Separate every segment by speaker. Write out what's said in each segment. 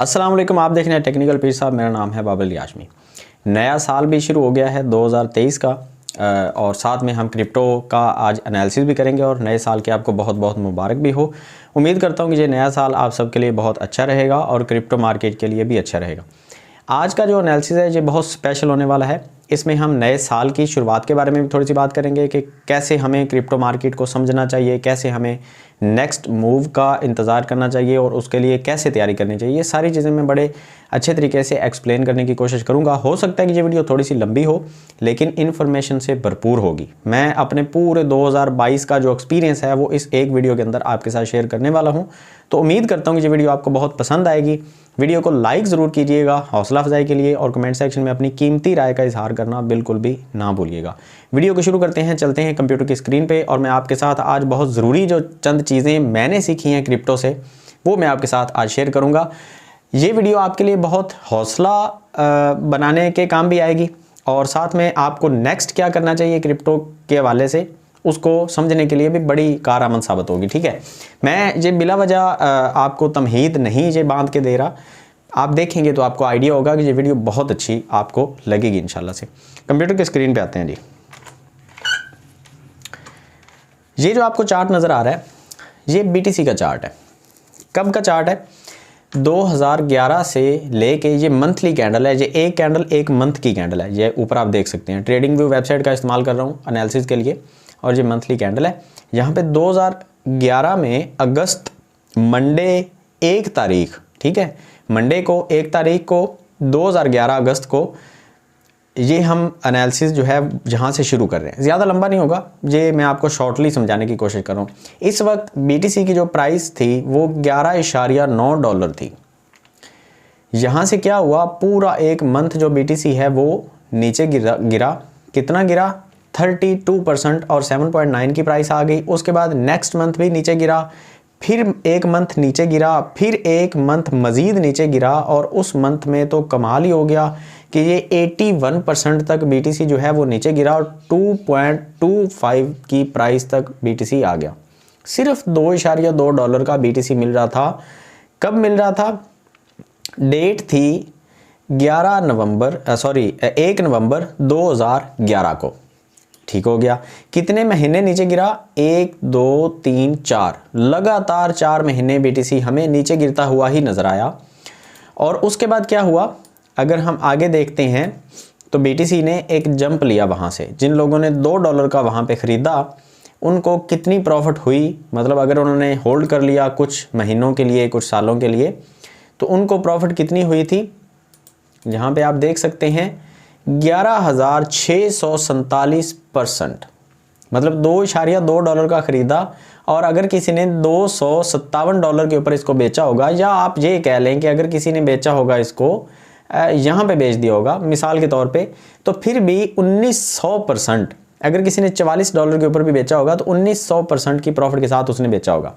Speaker 1: अस्सलाम वालेकुम, आप देख रहे हैं टेक्निकल पीर साहब। मेरा नाम है बाबल याशमी। नया साल भी शुरू हो गया है 2023 का और साथ में हम क्रिप्टो का आज एनालिसिस भी करेंगे और नए साल के आपको बहुत बहुत मुबारक भी हो। उम्मीद करता हूँ कि ये नया साल आप सबके लिए बहुत अच्छा रहेगा और क्रिप्टो मार्केट के लिए भी अच्छा रहेगा। आज का जो एनालिसिस है ये बहुत स्पेशल होने वाला है। इसमें हम नए साल की शुरुआत के बारे में भी थोड़ी सी बात करेंगे कि कैसे हमें क्रिप्टो मार्केट को समझना चाहिए, कैसे हमें नेक्स्ट मूव का इंतज़ार करना चाहिए और उसके लिए कैसे तैयारी करनी चाहिए। ये सारी चीज़ें मैं बड़े अच्छे तरीके से एक्सप्लेन करने की कोशिश करूंगा। हो सकता है कि ये वीडियो थोड़ी सी लंबी हो लेकिन इन्फॉर्मेशन से भरपूर होगी। मैं अपने पूरे 2022 का जो एक्सपीरियंस है वो इस एक वीडियो के अंदर आपके साथ शेयर करने वाला हूँ। तो उम्मीद करता हूँ कि ये वीडियो आपको बहुत पसंद आएगी। वीडियो को लाइक ज़रूर कीजिएगा हौसला अफजाई के लिए और कमेंट सेक्शन में अपनी कीमती राय का इजहार करना बिल्कुल भी ना भूलिएगा। वीडियो को शुरू करते हैं, चलते हैं कंप्यूटर की स्क्रीन पे और मैं आपके साथ आज बहुत ज़रूरी जो चंद चीज़ें मैंने सीखी हैं क्रिप्टो से वो मैं आपके साथ आज शेयर करूँगा। ये वीडियो आपके लिए बहुत हौसला बनाने के काम भी आएगी और साथ में आपको नेक्स्ट क्या करना चाहिए क्रिप्टो के हवाले से उसको समझने के लिए भी बड़ी कारआमद साबित होगी। ठीक है, मैं ये बिला वजह आपको तमहीद नहीं ये बांध के दे रहा। आप देखेंगे तो आपको आइडिया होगा कि ये वीडियो बहुत अच्छी आपको लगेगी इंशाल्लाह से। कंप्यूटर की स्क्रीन पे आते हैं जी। ये जो आपको चार्ट नज़र आ रहा है ये BTC का चार्ट है। कब का चार्ट है? 2011 से लेके ये मंथली कैंडल है। ये एक कैंडल एक मंथ की कैंडल है। ये ऊपर आप देख सकते हैं। ट्रेडिंग व्यू वेबसाइट का इस्तेमाल कर रहा हूँ एनालिसिस के लिए और ये मंथली कैंडल है। यहाँ पे 2011 में अगस्त मंडे 1 तारीख, ठीक है, मंडे को 1 तारीख को 2011 अगस्त को ये हम एनालिसिस जो है जहाँ से शुरू कर रहे हैं। ज़्यादा लंबा नहीं होगा, ये मैं आपको शॉर्टली समझाने की कोशिश कर रहा हूँ। इस वक्त BTC की जो प्राइस थी वो $11.9 थी। यहाँ से क्या हुआ, पूरा एक मंथ जो BTC है वो नीचे गिरा। कितना गिरा? 32% और 7.9 की प्राइस आ गई। उसके बाद नेक्स्ट मंथ भी नीचे गिरा, फिर एक मंथ नीचे गिरा, फिर एक मंथ मज़ीद नीचे गिरा और उस मंथ में तो कमाल ही हो गया कि ये 81% तक BTC जो है वो नीचे गिरा और 2.25 की प्राइस तक BTC आ गया। सिर्फ $2.2 का BTC मिल रहा था। कब मिल रहा था? डेट थी 1 नवंबर 2011 को। ठीक हो गया। कितने महीने नीचे गिरा? 1 2 3 4 लगातार 4 महीने BTC हमें नीचे गिरता हुआ ही नज़र आया। और उसके बाद क्या हुआ, अगर हम आगे देखते हैं तो BTC ने एक जंप लिया वहाँ से। जिन लोगों ने $2 का वहाँ पे ख़रीदा उनको कितनी प्रॉफिट हुई, मतलब अगर उन्होंने होल्ड कर लिया कुछ महीनों के लिए, कुछ सालों के लिए, तो उनको प्रॉफिट कितनी हुई थी? यहाँ पे आप देख सकते हैं 11,647%, मतलब $2.2 का ख़रीदा और अगर किसी ने $257 के ऊपर इसको बेचा होगा, या आप ये कह लें कि अगर किसी ने बेचा होगा इसको यहाँ पे बेच दिया होगा मिसाल के तौर पे, तो फिर भी 1900%, अगर किसी ने $44 के ऊपर भी बेचा होगा तो 1900% की प्रॉफिट के साथ उसने बेचा होगा।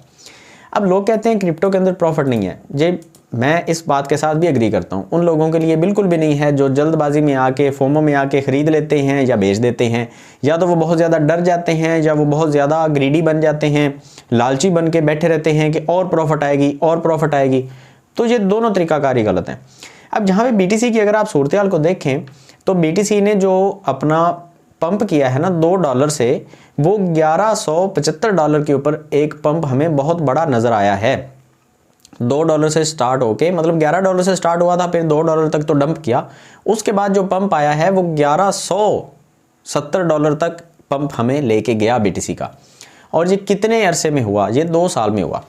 Speaker 1: अब लोग कहते हैं क्रिप्टो के अंदर प्रॉफिट नहीं है। ये मैं इस बात के साथ भी एग्री करता हूँ। उन लोगों के लिए बिल्कुल भी नहीं है जो जल्दबाजी में आके फोमो में आके ख़रीद लेते हैं या बेच देते हैं, या तो वो बहुत ज़्यादा डर जाते हैं या वो बहुत ज़्यादा ग्रीडी बन जाते हैं, लालची बन के बैठे रहते हैं कि और प्रॉफिट आएगी और प्रॉफिट आएगी। तो ये दोनों तरीकाकारी गलत हैं। अब जहाँ पे BTC की अगर आप सूरत हाल को देखें तो BTC ने जो अपना पंप किया है ना $2 से, वो $1175 के ऊपर एक पंप हमें बहुत बड़ा नज़र आया है। $2 से स्टार्ट होके, मतलब $11 से स्टार्ट हुआ था, फिर $2 तक तो डंप किया। उसके बाद जो पंप आया है वो $1170 तक पंप हमें लेके गया BTC का। और ये कितने अरसे में हुआ? ये 2 साल में हुआ।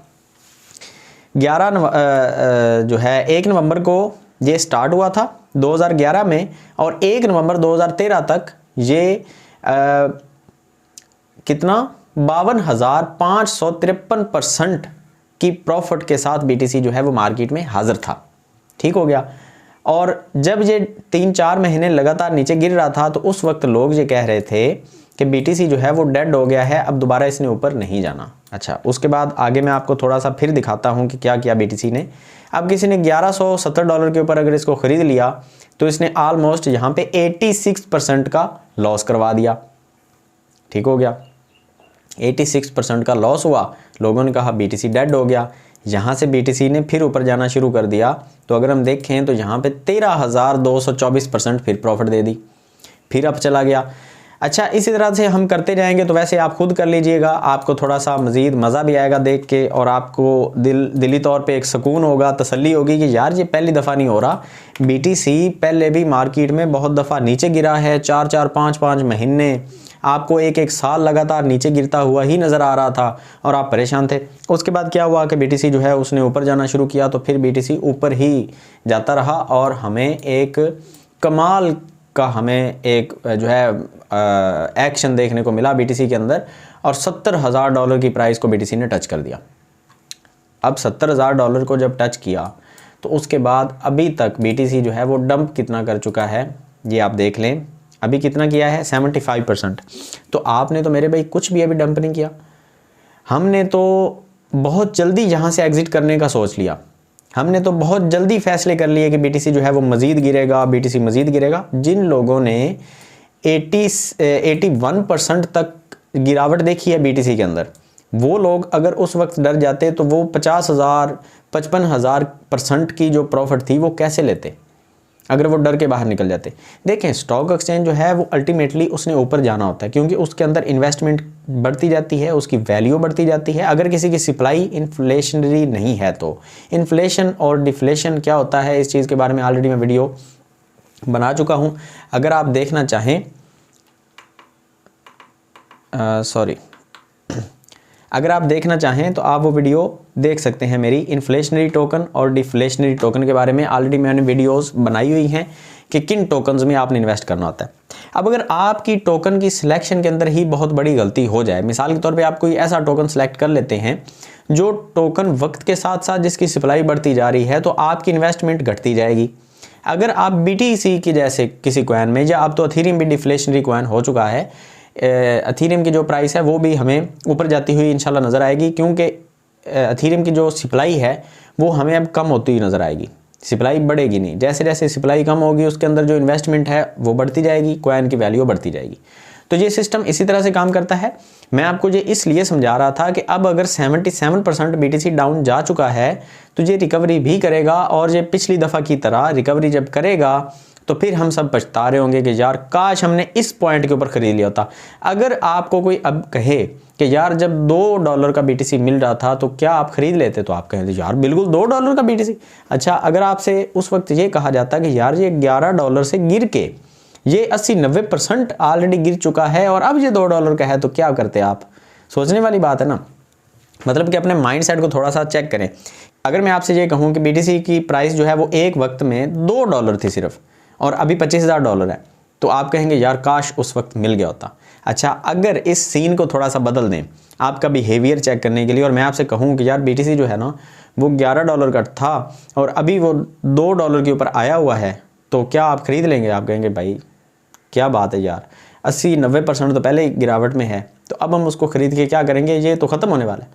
Speaker 1: 1 नवंबर को ये स्टार्ट हुआ था 2011 में और 1 नवंबर 2013 तक ये कितना 52,553% की प्रॉफिट के साथ BTC जो है वो मार्केट में हाजिर था। ठीक हो गया। और जब ये 3-4 महीने लगातार नीचे गिर रहा था तो उस वक्त लोग ये कह रहे थे कि BTC जो है वो डेड हो गया है, अब दोबारा इसने ऊपर नहीं जाना। अच्छा, उसके बाद आगे मैं आपको थोड़ा सा फिर दिखाता हूँ कि क्या किया BTC ने। अब किसी ने $1170 के ऊपर अगर इसको ख़रीद लिया तो इसने ऑलमोस्ट यहाँ पे 86% का लॉस करवा दिया। ठीक हो गया। 86% का लॉस हुआ। लोगों ने कहा BTC डेड हो गया। यहाँ से BTC ने फिर ऊपर जाना शुरू कर दिया, तो अगर हम देखें तो यहाँ पे 13,224% फिर प्रॉफिट दे दी, फिर अब चला गया। अच्छा, इसी तरह से हम करते जाएंगे तो वैसे आप खुद कर लीजिएगा, आपको थोड़ा सा मज़ीद मज़ा भी आएगा देख के, और आपको दिली तौर पे एक सुकून होगा, तसल्ली होगी कि यार ये पहली दफ़ा नहीं हो रहा। BTC पहले भी मार्केट में बहुत दफ़ा नीचे गिरा है, 4-4, 5-5 महीने, आपको एक साल लगातार नीचे गिरता हुआ ही नज़र आ रहा था और आप परेशान थे। उसके बाद क्या हुआ कि BTC जो है उसने ऊपर जाना शुरू किया, तो फिर BTC ऊपर ही जाता रहा और हमें एक कमाल का एक जो है एक्शन देखने को मिला BTC के अंदर, और $70,000 की प्राइस को BTC ने टच कर दिया। अब $70,000 को जब टच किया तो उसके बाद अभी तक BTC जो है वो डंप कितना कर चुका है, ये आप देख लें। अभी कितना किया है? 75%। तो आपने तो मेरे भाई कुछ भी अभी डंप नहीं किया, हमने तो बहुत जल्दी यहाँ से एग्ज़िट करने का सोच लिया, हमने तो बहुत जल्दी फैसले कर लिए कि BTC जो है वो मज़ीद गिरेगा, BTC मज़ीद गिरेगा। जिन लोगों ने 81% तक गिरावट देखी है BTC के अंदर, वो लोग अगर उस वक्त डर जाते तो वो 50,000 55,000% की जो प्रॉफिट थी वो कैसे लेते, अगर वो डर के बाहर निकल जाते। देखें, स्टॉक एक्सचेंज जो है वो अल्टीमेटली उसने ऊपर जाना होता है, क्योंकि उसके अंदर इन्वेस्टमेंट बढ़ती जाती है, उसकी वैल्यू बढ़ती जाती है। अगर किसी की सप्लाई इन्फ्लेशनरी नहीं है तो इन्फ्लेशन और डिफ्लेशन क्या होता है, इस चीज़ के बारे में ऑलरेडी मैं वीडियो बना चुका हूँ। अगर आप देखना चाहें अगर आप देखना चाहें तो आप वो वीडियो देख सकते हैं मेरी, इन्फ्लेशनरी टोकन और डिफ्लेशनरी टोकन के बारे में ऑलरेडी मैंने वीडियोस बनाई हुई हैं कि किन टोकन्स में आपने इन्वेस्ट करना होता है। अब अगर आपकी टोकन की सिलेक्शन के अंदर ही बहुत बड़ी गलती हो जाए, मिसाल के तौर पे आप कोई ऐसा टोकन सेलेक्ट कर लेते हैं जो टोकन वक्त के साथ साथ जिसकी सप्लाई बढ़ती जा रही है, तो आपकी इन्वेस्टमेंट घटती जाएगी। अगर आप BTC की जैसे किसी कॉइन में, या अब तो एथेरियम भी डिफ्लेशनरी कॉइन हो चुका है, एथेरियम की जो प्राइस है वो भी हमें ऊपर जाती हुई इंशाल्लाह नज़र आएगी, क्योंकि एथेरियम की जो सप्लाई है वो हमें अब कम होती हुई नज़र आएगी, सप्लाई बढ़ेगी नहीं। जैसे जैसे सप्लाई कम होगी उसके अंदर जो इन्वेस्टमेंट है वो बढ़ती जाएगी, कॉइन की वैल्यू बढ़ती जाएगी। तो ये सिस्टम इसी तरह से काम करता है। मैं आपको ये इसलिए समझा रहा था कि अब अगर 77% BTC डाउन जा चुका है तो ये रिकवरी भी करेगा, और ये पिछली दफ़ा की तरह रिकवरी जब करेगा तो फिर हम सब पछता रहे होंगे कि यार काश हमने इस पॉइंट के ऊपर ख़रीद लिया होता। अगर आपको कोई अब कहे कि यार जब $2 का BTC मिल रहा था तो क्या आप ख़रीद लेते, तो आप कहेंगे यार बिल्कुल $2 का BTC। अच्छा, अगर आपसे उस वक्त ये कहा जाता कि यार ये $11 से गिर के ये 80-90% ऑलरेडी गिर चुका है और अब ये $2 का है, तो क्या करते आप? सोचने वाली बात है ना। मतलब कि अपने माइंड सेट को थोड़ा सा चेक करें। अगर मैं आपसे ये कहूँ कि BTC की प्राइस जो है वो एक वक्त में $2 थी सिर्फ, और अभी $25,000 है, तो आप कहेंगे यार काश उस वक्त मिल गया होता। अच्छा, अगर इस सीन को थोड़ा सा बदल दें आपका बिहेवियर चेक करने के लिए, और मैं आपसे कहूँ कि यार BTC जो है ना वो $11 का था और अभी वो $2 के ऊपर आया हुआ है, तो क्या आप ख़रीद लेंगे? आप कहेंगे भाई क्या बात है यार, 80-90% तो पहले ही गिरावट में है, तो अब हम उसको ख़रीद के क्या करेंगे, ये तो ख़त्म होने वाला है।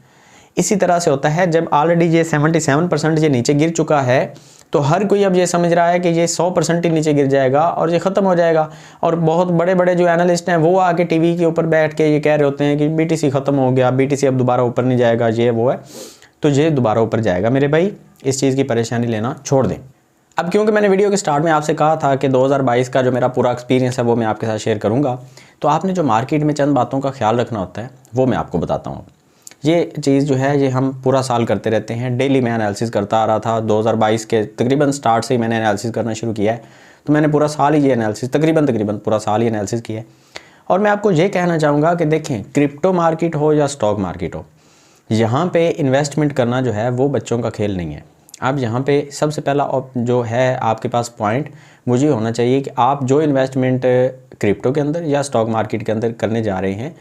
Speaker 1: इसी तरह से होता है, जब ऑलरेडी ये 77% ये नीचे गिर चुका है तो हर कोई अब ये समझ रहा है कि ये 100% ही नीचे गिर जाएगा और ये ख़त्म हो जाएगा। और बहुत बड़े बड़े जो एनालिस्ट हैं वो आके टीवी के ऊपर बैठ के ये कह रहे होते हैं कि BTC ख़त्म हो गया, BTC अब दोबारा ऊपर नहीं जाएगा, ये वो है। तो ये दोबारा ऊपर जाएगा मेरे भाई, इस चीज़ की परेशानी लेना छोड़ दें। अब क्योंकि मैंने वीडियो के स्टार्ट में आपसे कहा था कि 2022 का जो मेरा पूरा एक्सपीरियंस है वो मैं आपके साथ शेयर करूँगा, तो आपने जो मार्केट में चंद बातों का ख्याल रखना होता है वो मैं आपको बताता हूँ। ये चीज़ जो है ये हम पूरा साल करते रहते हैं, डेली मैं एनालिसिस करता आ रहा था। 2022 के तकरीबन स्टार्ट से ही मैंने एनालिसिस करना शुरू किया है, तो मैंने पूरा साल ही ये एनालिसिस तकरीबन पूरा साल ही एनालिसिस किया है। और मैं आपको ये कहना चाहूँगा कि देखें, क्रिप्टो मार्केट हो या स्टॉक मार्केट हो, यहाँ पे इन्वेस्टमेंट करना जो है वो बच्चों का खेल नहीं है। अब यहाँ पे सबसे पहला जो है आपके पास पॉइंट मुझे होना चाहिए कि आप जो इन्वेस्टमेंट क्रिप्टो के अंदर या स्टॉक मार्केट के अंदर करने जा रहे हैं,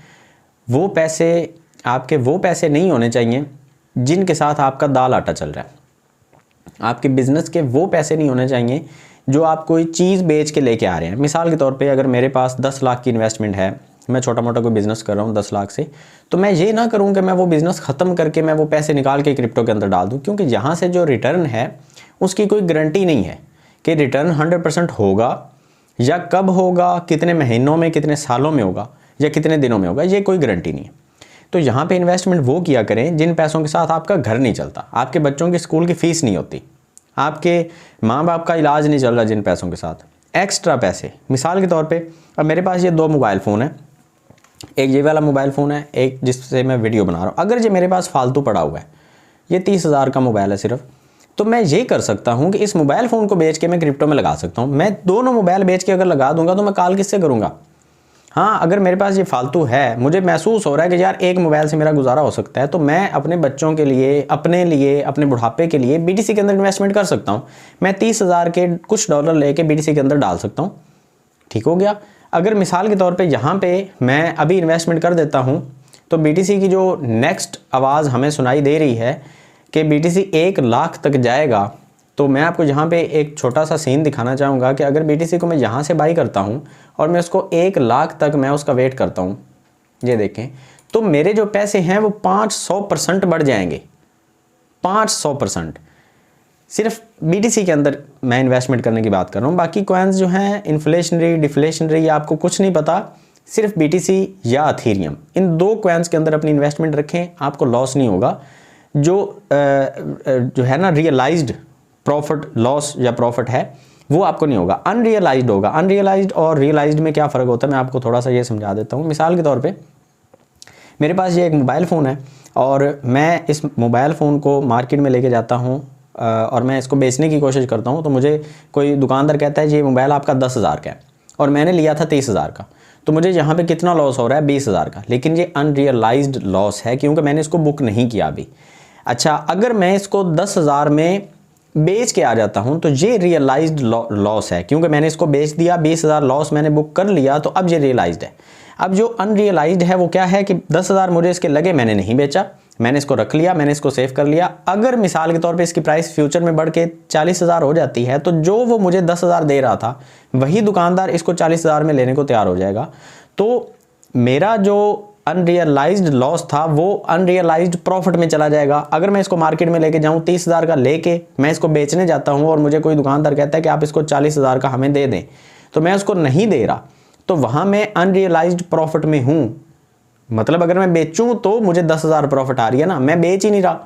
Speaker 1: वो पैसे आपके वो पैसे नहीं होने चाहिए जिनके साथ आपका दाल आटा चल रहा है। आपके बिज़नेस के वो पैसे नहीं होने चाहिए जो आप कोई चीज़ बेच के लेके आ रहे हैं। मिसाल के तौर पे अगर मेरे पास 10 लाख की इन्वेस्टमेंट है, मैं छोटा मोटा कोई बिज़नेस कर रहा हूँ 10 लाख से, तो मैं ये ना करूँ कि मैं वो बिज़नेस ख़त्म करके मैं वो पैसे निकाल के क्रिप्टो के अंदर डाल दूँ, क्योंकि यहाँ से जो रिटर्न है उसकी कोई गारंटी नहीं है कि रिटर्न 100% होगा, या कब होगा, कितने महीनों में, कितने सालों में होगा, या कितने दिनों में होगा, ये कोई गारंटी नहीं है। तो यहाँ पे इन्वेस्टमेंट वो किया करें जिन पैसों के साथ आपका घर नहीं चलता, आपके बच्चों की स्कूल की फ़ीस नहीं होती, आपके माँ बाप का इलाज नहीं चल रहा जिन पैसों के साथ। एक्स्ट्रा पैसे, मिसाल के तौर पे अब मेरे पास ये 2 मोबाइल फ़ोन है, एक ये वाला मोबाइल फ़ोन है, एक जिससे मैं वीडियो बना रहा हूँ। अगर ये मेरे पास फालतू पड़ा हुआ है, ये 30,000 का मोबाइल है सिर्फ, तो मैं ये कर सकता हूँ कि इस मोबाइल फ़ोन को बेच के मैं क्रिप्टो में लगा सकता हूँ। मैं दोनों मोबाइल बेच के अगर लगा दूंगा तो मैं कॉल किससे करूँगा? हाँ, अगर मेरे पास ये फालतू है, मुझे महसूस हो रहा है कि यार एक मोबाइल से मेरा गुजारा हो सकता है, तो मैं अपने बच्चों के लिए, अपने लिए, अपने बुढ़ापे के लिए BTC के अंदर इन्वेस्टमेंट कर सकता हूँ। मैं 30,000 के कुछ डॉलर लेके BTC के अंदर डाल सकता हूँ। ठीक हो गया। अगर मिसाल के तौर पे यहाँ पे मैं अभी इन्वेस्टमेंट कर देता हूँ तो BTC की जो नेक्स्ट आवाज़ हमें सुनाई दे रही है कि BTC 1 लाख तक जाएगा, तो मैं आपको यहाँ पे एक छोटा सा सीन दिखाना चाहूँगा कि अगर BTC को मैं यहाँ से बाई करता हूँ और मैं उसको 1 लाख तक मैं उसका वेट करता हूँ, ये देखें, तो मेरे जो पैसे हैं वो 500% बढ़ जाएंगे। 500% सिर्फ BTC के अंदर मैं इन्वेस्टमेंट करने की बात कर रहा हूँ। बाकी कॉइन्स जो हैं इन्फ्लेशनरी, डिफ्लेशनरी, आपको कुछ नहीं पता, सिर्फ BTC या अथेरियम, इन 2 कॉइन्स के अंदर अपनी इन्वेस्टमेंट रखें, आपको लॉस नहीं होगा। जो है ना रियलाइज्ड प्रॉफिट, लॉस या प्रॉफिट है वो आपको नहीं होगा, अनरियलाइज्ड होगा। अनरियलाइज्ड और रियलाइज्ड में क्या फ़र्क होता है मैं आपको थोड़ा सा ये समझा देता हूँ। मिसाल के तौर पे मेरे पास ये एक मोबाइल फ़ोन है और मैं इस मोबाइल फ़ोन को मार्केट में लेके जाता हूँ और मैं इसको बेचने की कोशिश करता हूँ, तो मुझे कोई दुकानदार कहता है ये मोबाइल आपका 10,000 का है और मैंने लिया था 30,000 का, तो मुझे यहाँ पे कितना लॉस हो रहा है? 20,000 का। लेकिन ये अनरियलाइज्ड लॉस है क्योंकि मैंने इसको बुक नहीं किया अभी। अच्छा, अगर मैं इसको 10,000 में बेच के आ जाता हूँ तो ये रियलाइज्ड लॉस है क्योंकि मैंने इसको बेच दिया, 20,000 लॉस मैंने बुक कर लिया, तो अब ये रियलाइज्ड है। अब जो अनरियलाइज्ड है वो क्या है कि 10,000 मुझे इसके लगे, मैंने नहीं बेचा, मैंने इसको रख लिया, मैंने इसको सेव कर लिया। अगर मिसाल के तौर पे इसकी प्राइस फ्यूचर में बढ़ के 40,000 हो जाती है तो जो वो मुझे 10,000 दे रहा था वही दुकानदार इसको 40,000 में लेने को तैयार हो जाएगा। तो मेरा जो अनरियलाइज्ड लॉस था वो अनरियलाइज्ड प्रॉफिट में चला जाएगा। अगर मैं इसको मार्केट में लेके जाऊँ 30,000 का लेके मैं इसको बेचने जाता हूँ और मुझे कोई दुकानदार कहता है कि आप इसको 40,000 का हमें दे दें, तो मैं उसको नहीं दे रहा, तो वहाँ मैं अनरियलाइज्ड प्रॉफिट में हूँ। मतलब अगर मैं बेचूँ तो मुझे 10,000 प्रॉफिट आ रही है ना, मैं बेच ही नहीं रहा,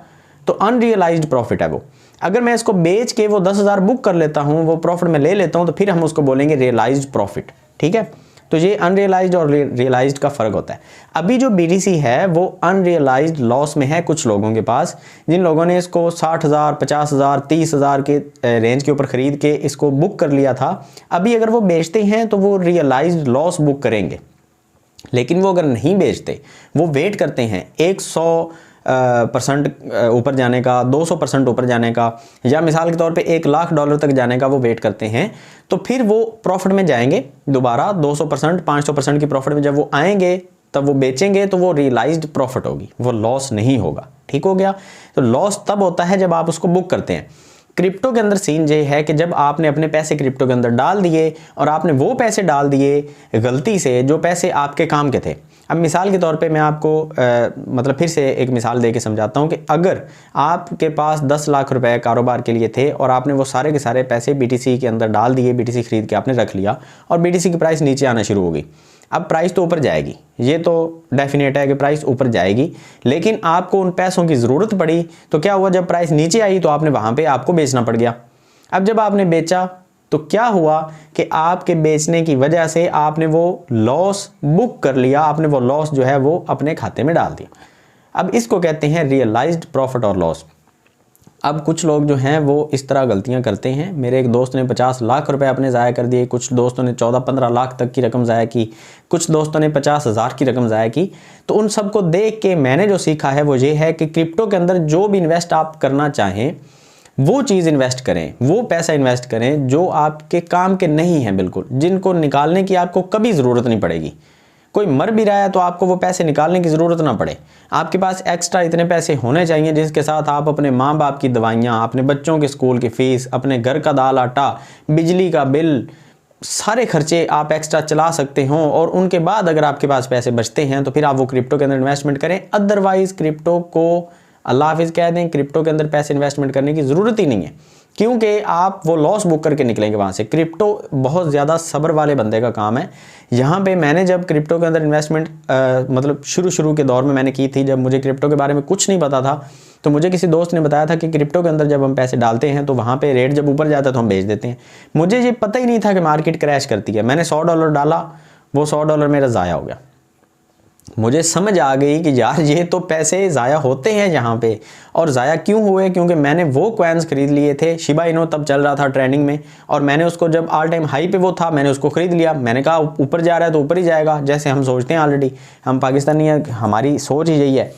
Speaker 1: तो अनरियलाइज्ड प्रॉफिट है वो। अगर मैं इसको बेच के वो 10,000 बुक कर लेता हूँ, वो प्रॉफिट में ले लेता हूँ, तो फिर हम उसको बोलेंगे रियलाइज्ड प्रॉफिट। ठीक है, तो ये अनरियलाइज्ड और रियलाइज्ड का फ़र्क होता है। अभी जो BTC है वो अनरियलाइज्ड लॉस में है कुछ लोगों के पास, जिन लोगों ने इसको 60,000, 50,000, 30,000 के रेंज के ऊपर ख़रीद के इसको बुक कर लिया था। अभी अगर वो बेचते हैं तो वो रियलाइज्ड लॉस बुक करेंगे, लेकिन वो अगर नहीं बेचते, वो वेट करते हैं 100% ऊपर जाने का, 200% ऊपर जाने का, या मिसाल के तौर पे $1 लाख तक जाने का वो वेट करते हैं, तो फिर वो प्रॉफिट में जाएंगे दोबारा 200%, 500% की प्रॉफिट में जब वो आएंगे तब वो बेचेंगे, तो वो रियलाइज्ड प्रॉफिट होगी, वो लॉस नहीं होगा। ठीक हो गया। तो लॉस तब होता है जब आप उसको बुक करते हैं। क्रिप्टो के अंदर सीन ये है कि जब आपने अपने पैसे क्रिप्टो के अंदर डाल दिए और आपने वो पैसे डाल दिए गलती से जो पैसे आपके काम के थे। अब मिसाल के तौर पे मैं आपको मतलब फिर से एक मिसाल दे के समझाता हूँ कि अगर आपके पास 10 लाख रुपए कारोबार के लिए थे और आपने वो सारे के सारे पैसे BTC के अंदर डाल दिए, BTC खरीद के आपने रख लिया और BTC की प्राइस नीचे आना शुरू हो गई। अब प्राइस तो ऊपर जाएगी, ये तो डेफिनेट है कि प्राइस ऊपर जाएगी, लेकिन आपको उन पैसों की ज़रूरत पड़ी, तो क्या हुआ, जब प्राइस नीचे आई तो आपने वहाँ पे आपको बेचना पड़ गया। अब जब आपने बेचा तो क्या हुआ कि आपके बेचने की वजह से आपने वो लॉस बुक कर लिया, आपने वो लॉस जो है वो अपने खाते में डाल दिया। अब इसको कहते हैं रियलाइज्ड प्रॉफिट और लॉस। अब कुछ लोग जो हैं वो इस तरह गलतियां करते हैं। मेरे एक दोस्त ने 50 लाख रुपए अपने ज़ाया कर दिए, कुछ दोस्तों ने 14-15 लाख तक की रकम ज़ाया की, कुछ दोस्तों ने 50,000 की रकम ज़ाया की। तो उन सबको देख के मैंने जो सीखा है वो ये है कि क्रिप्टो के अंदर जो भी इन्वेस्ट आप करना चाहें वो चीज़ इन्वेस्ट करें, वो पैसा इन्वेस्ट करें जो आपके काम के नहीं हैं, बिल्कुल जिनको निकालने की आपको कभी ज़रूरत नहीं पड़ेगी। कोई मर भी रहा है तो आपको वो पैसे निकालने की ज़रूरत ना पड़े। आपके पास एक्स्ट्रा इतने पैसे होने चाहिए जिसके साथ आप अपने माँ बाप की दवाइयाँ, अपने बच्चों के स्कूल की फ़ीस, अपने घर का दाल आटा, बिजली का बिल, सारे खर्चे आप एक्स्ट्रा चला सकते हों। और उनके बाद अगर आपके पास पैसे बचते हैं तो फिर आप वो क्रिप्टो के अंदर इन्वेस्टमेंट करें। अदरवाइज़ क्रिप्टो को अल्लाह हाफिज़ कह दें, क्रिप्टो के अंदर पैसे इन्वेस्टमेंट करने की ज़रूरत ही नहीं है। क्योंकि आप वो लॉस बुक करके निकलेंगे वहाँ से। क्रिप्टो बहुत ज़्यादा सब्र वाले बंदे का काम है। यहाँ पे मैंने जब क्रिप्टो के अंदर इन्वेस्टमेंट मतलब शुरू के दौर में मैंने की थी, जब मुझे क्रिप्टो के बारे में कुछ नहीं पता था, तो मुझे किसी दोस्त ने बताया था कि क्रिप्टो के अंदर जब हम पैसे डालते हैं तो वहाँ पे रेट जब ऊपर जाता है तो हम बेच देते हैं। मुझे ये पता ही नहीं था कि मार्केट क्रैश करती है। मैंने $100 डाला, वो $100 मेरा ज़ाया हो गया। मुझे समझ आ गई कि यार ये तो पैसे ज़ाया होते हैं यहाँ पे। और ज़ाया क्यों हुए? क्योंकि मैंने वो कॉइन्स खरीद लिए थे, शिबा इनो तब चल रहा था ट्रेंडिंग में, और मैंने उसको जब ऑल टाइम हाई पे वो था मैंने उसको खरीद लिया। मैंने कहा ऊपर जा रहा है तो ऊपर ही जाएगा, जैसे हम सोचते हैं। ऑलरेडी हम पाकिस्तानी हैं, हमारी सोच ही यही है।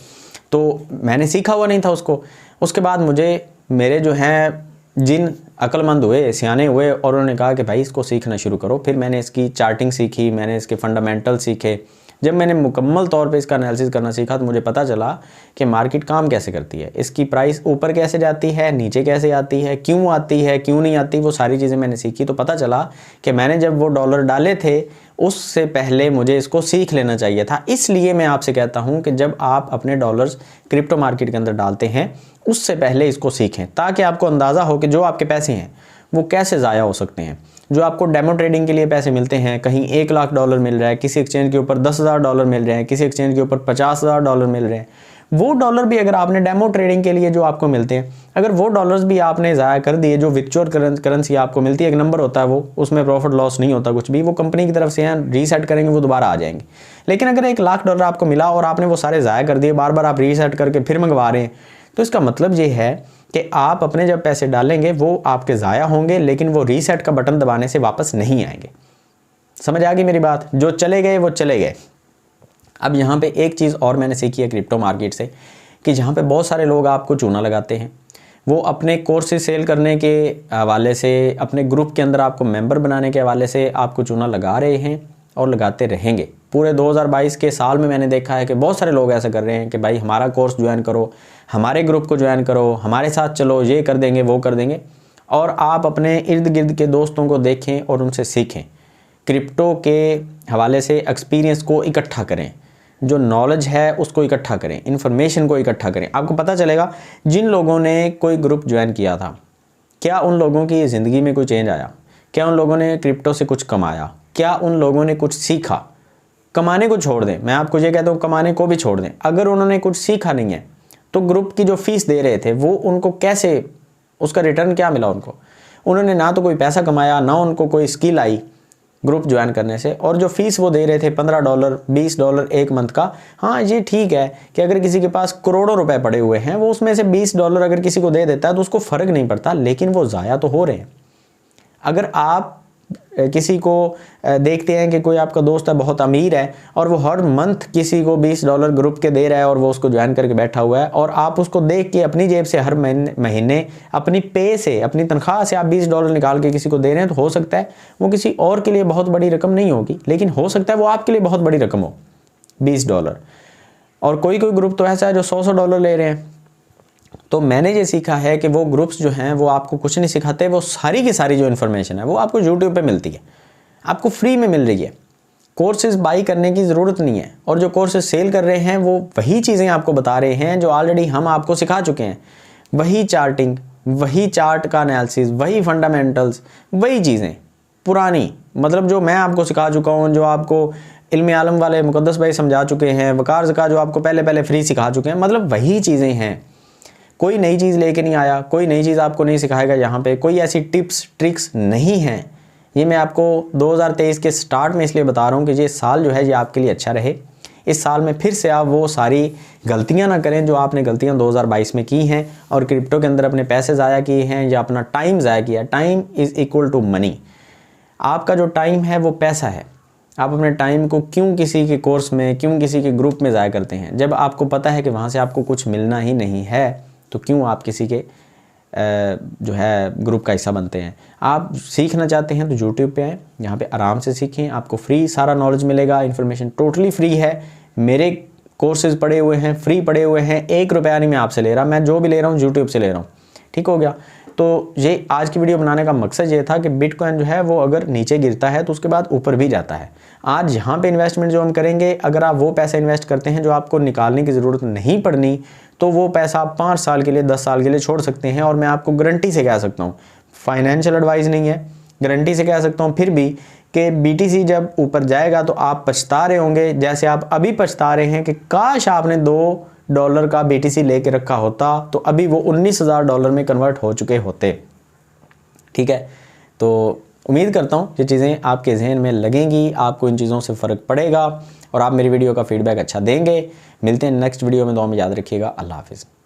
Speaker 1: तो मैंने सीखा हुआ नहीं था उसको। उसके बाद मुझे मेरे जो हैं जिन अक्लमंद हुए, सियाने हुए, और उन्होंने कहा कि भाई इसको सीखना शुरू करो। फिर मैंने इसकी चार्टिंग सीखी, मैंने इसके फंडामेंटल सीखे। जब मैंने मुकम्मल तौर पे इसका एनालिसिस करना सीखा तो मुझे पता चला कि मार्केट काम कैसे करती है, इसकी प्राइस ऊपर कैसे जाती है, नीचे कैसे आती है, क्यों आती है, क्यों नहीं आती, वो सारी चीज़ें मैंने सीखी। तो पता चला कि मैंने जब वो डॉलर डाले थे उससे पहले मुझे इसको सीख लेना चाहिए था। इसलिए मैं आपसे कहता हूँ कि जब आप अपने डॉलर्स क्रिप्टो मार्केट के अंदर डालते हैं उससे पहले इसको सीखें, ताकि आपको अंदाज़ा हो कि जो आपके पैसे हैं वो कैसे ज़ाया हो सकते हैं। जो आपको डेमो ट्रेडिंग के लिए पैसे मिलते हैं, कहीं $1 लाख मिल रहा है, किसी एक्सचेंज के ऊपर $10,000 मिल रहे हैं, किसी एक्सचेंज के ऊपर $50,000 मिल रहे हैं, वो डॉलर भी अगर आपने डेमो ट्रेडिंग के लिए जो आपको मिलते हैं, अगर वो डॉलर्स भी आपने ज़ाया कर दिए, जो वर्चुअल करेंसी आपको मिलती है, एक नंबर होता है वो, उसमें प्रॉफिट लॉस नहीं होता कुछ भी, वो कंपनी की तरफ से हैं, रीसेट करेंगे वो दोबारा आ जाएंगे। लेकिन अगर $1 लाख आपको मिला और आपने वो सारे ज़ाया कर दिए, बार बार आप रीसेट करके फिर मंगवा रहे हैं, तो इसका मतलब ये है कि आप अपने जब पैसे डालेंगे वो आपके ज़ाया होंगे, लेकिन वो रीसेट का बटन दबाने से वापस नहीं आएंगे। समझ आ गई मेरी बात? जो चले गए वो चले गए। अब यहाँ पे एक चीज़ और मैंने सीखी है क्रिप्टो मार्केट से, कि जहाँ पे बहुत सारे लोग आपको चूना लगाते हैं, वो अपने कोर्सेज सेल करने के हवाले से, अपने ग्रुप के अंदर आपको मेंबर बनाने के हवाले से आपको चूना लगा रहे हैं और लगाते रहेंगे। पूरे 2022 के साल में मैंने देखा है कि बहुत सारे लोग ऐसा कर रहे हैं कि भाई हमारा कोर्स ज्वाइन करो, हमारे ग्रुप को ज्वाइन करो, हमारे साथ चलो, ये कर देंगे वो कर देंगे। और आप अपने इर्द गिर्द के दोस्तों को देखें और उनसे सीखें, क्रिप्टो के हवाले से एक्सपीरियंस को इकट्ठा करें, जो नॉलेज है उसको इकट्ठा करें, इन्फॉर्मेशन को इकट्ठा करें। आपको पता चलेगा जिन लोगों ने कोई ग्रुप ज्वाइन किया था, क्या उन लोगों की ज़िंदगी में कोई चेंज आया, क्या उन लोगों ने क्रिप्टो से कुछ कमाया, क्या उन लोगों ने कुछ सीखा। कमाने को छोड़ दें, मैं आपको ये कहता हूँ कमाने को भी छोड़ दें, अगर उन्होंने कुछ सीखा नहीं है तो ग्रुप की जो फीस दे रहे थे वो उनको कैसे, उसका रिटर्न क्या मिला उनको? उन्होंने ना तो कोई पैसा कमाया, ना उनको कोई स्किल आई ग्रुप ज्वाइन करने से। और जो फीस वो दे रहे थे $15, $20 एक मंथ का, हाँ ये ठीक है कि अगर किसी के पास करोड़ों रुपए पड़े हुए हैं, वो उसमें से $20 अगर किसी को दे देता है तो उसको फ़र्क नहीं पड़ता, लेकिन वो ज़ाया तो हो रहे हैं। अगर आप किसी को देखते हैं कि कोई आपका दोस्त है बहुत अमीर है और वो हर मंथ किसी को $20 ग्रुप के दे रहा है और वो उसको ज्वाइन करके बैठा हुआ है, और आप उसको देख के अपनी जेब से हर महीने अपनी पे से, अपनी तनख्वाह से आप $20 निकाल के किसी को दे रहे हैं, तो हो सकता है वो किसी और के लिए बहुत बड़ी रकम नहीं होगी, लेकिन हो सकता है वो आपके लिए बहुत बड़ी रकम हो, $20। और कोई ग्रुप तो ऐसा है जो $100 ले रहे हैं। तो मैंने ये सीखा है कि वो ग्रुप्स जो हैं वो आपको कुछ नहीं सिखाते, वो सारी की सारी जो इन्फॉर्मेशन है वो आपको यूट्यूब पे मिलती है, आपको फ्री में मिल रही है। कोर्सेज बाई करने की ज़रूरत नहीं है, और जो कोर्सेज सेल कर रहे हैं वो वही चीज़ें आपको बता रहे हैं जो ऑलरेडी हम आपको सिखा चुके हैं। वही चार्टिंग, वही चार्ट का एनालिसिस, वही फंडामेंटल्स, वही चीज़ें पुरानी, मतलब जो मैं आपको सिखा चुका हूँ, जो आपको इल्म आलम वाले मुकद्दस भाई समझा चुके हैं, वकार ज़का जो आपको पहले फ्री सिखा चुके हैं, मतलब वही चीज़ें हैं। कोई नई चीज़ लेके नहीं आया, कोई नई चीज़ आपको नहीं सिखाएगा। यहाँ पे कोई ऐसी टिप्स ट्रिक्स नहीं हैं। ये मैं आपको 2023 के स्टार्ट में इसलिए बता रहा हूँ कि ये साल जो है ये आपके लिए अच्छा रहे। इस साल में फिर से आप वो सारी गलतियाँ ना करें जो आपने गलतियाँ 2022 में की हैं और क्रिप्टो के अंदर अपने पैसे ज़ाया किए हैं या अपना टाइम ज़ाया किया। Time is equal to money. आपका जो टाइम है वो पैसा है। आप अपने टाइम को क्यों किसी के कोर्स में, क्यों किसी के ग्रुप में ज़ाया करते हैं? जब आपको पता है कि वहाँ से आपको कुछ मिलना ही नहीं है तो क्यों आप किसी के जो है ग्रुप का हिस्सा बनते हैं? आप सीखना चाहते हैं तो यूट्यूब पे आएँ, यहाँ पे आराम से सीखें, आपको फ्री सारा नॉलेज मिलेगा। इन्फॉर्मेशन टोटली फ्री है। मेरे कोर्सेज पड़े हुए हैं, फ्री पड़े हुए हैं, ₹1 नहीं मैं आपसे ले रहा, मैं जो भी ले रहा हूँ यूट्यूब से ले रहा हूँ। ठीक हो गया। तो ये आज की वीडियो बनाने का मकसद ये था कि बिटकॉइन जो है वो अगर नीचे गिरता है तो उसके बाद ऊपर भी जाता है। आज यहाँ पे इन्वेस्टमेंट जो हम करेंगे, अगर आप वो पैसा इन्वेस्ट करते हैं जो आपको निकालने की ज़रूरत नहीं पड़नी, तो वो पैसा आप 5 साल के लिए 10 साल के लिए छोड़ सकते हैं। और मैं आपको गारंटी से कह सकता हूँ, फाइनेंशियल एडवाइस नहीं है, गारंटी से कह सकता हूँ फिर भी, कि BTC जब ऊपर जाएगा तो आप पछता रहे होंगे, जैसे आप अभी पछता रहे हैं कि काश आपने $2 का BTC लेके रखा होता तो अभी वो $19,000 में कन्वर्ट हो चुके होते। ठीक है, तो उम्मीद करता हूँ ये चीज़ें आपके जहन में लगेंगी, आपको इन चीज़ों से फ़र्क पड़ेगा और आप मेरी वीडियो का फीडबैक अच्छा देंगे। मिलते हैं नेक्स्ट वीडियो में, दुआ में याद रखिएगा। अल्लाह हाफिज़।